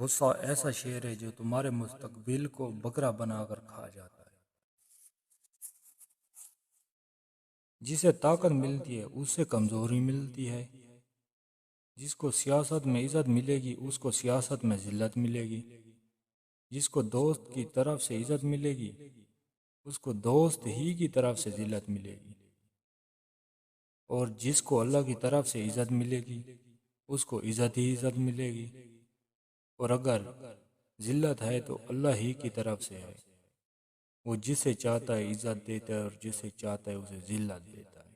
غصہ ایسا شیر ہے جو تمہارے مستقبل کو بکرا بنا کر کھا جاتا ہے۔ جسے طاقت ملتی ہے اس سے کمزوری ملتی ہے، جس کو سیاست میں عزت ملے گی اس کو سیاست میں ذلت ملے گی، جس کو دوست کی طرف سے عزت ملے گی اس کو دوست ہی کی طرف سے ذلت ملے گی، اور جس کو اللہ کی طرف سے عزت ملے گی اس کو عزت ہی عزت ملے گی، اور اگر ذلت ہے تو اللہ ہی کی طرف سے ہے، وہ جسے چاہتا ہے عزت دیتا ہے اور جسے چاہتا ہے اسے ذلت دیتا ہے۔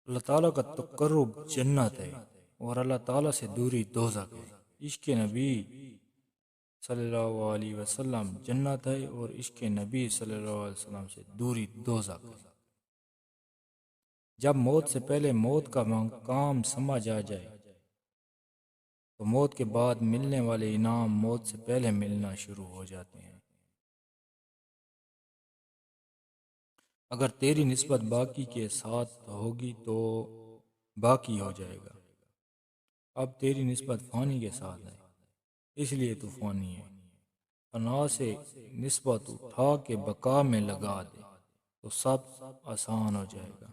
اللہ تعالیٰ کا تقرب جنت ہے اور اللہ تعالیٰ سے دوری دوزخ ہے۔ عشق نبی صلی اللہ علیہ وسلم جنت ہے اور عشق نبی صلی اللہ علیہ وسلم سے دوری دوزخ ہے۔ جب موت سے پہلے موت کا مقام سمجھ آ جائے تو موت کے بعد ملنے والے انعام موت سے پہلے ملنا شروع ہو جاتے ہیں۔ اگر تیری نسبت باقی کے ساتھ ہوگی تو باقی ہو جائے گا، اب تیری نسبت فانی کے ساتھ ہے اس لیے تو فانی ہے۔ فنا سے نسبت اٹھا کے بقا میں لگا دے تو سب آسان ہو جائے گا۔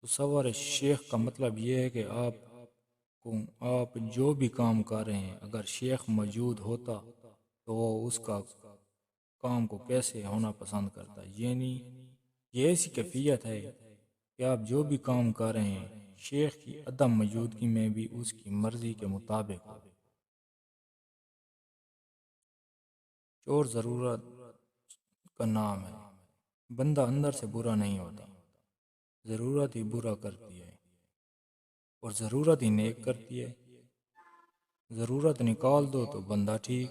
تصور شیخ کا مطلب یہ ہے کہ آپ جو بھی کام کر رہے ہیں اگر شیخ موجود ہوتا تو وہ اس کا کام کو کیسے ہونا پسند کرتا ہے، یعنی یہ ایسی کیفیت ہے کہ آپ جو بھی کام کر رہے ہیں شیخ کی عدم موجودگی میں بھی اس کی مرضی کے مطابق ہو۔ چور ضرورت کا نام ہے، بندہ اندر سے برا نہیں ہوتا، ضرورت ہی برا کرتی ہے اور ضرورت ہی نیک کرتی ہے۔ ضرورت نکال دو تو بندہ ٹھیک،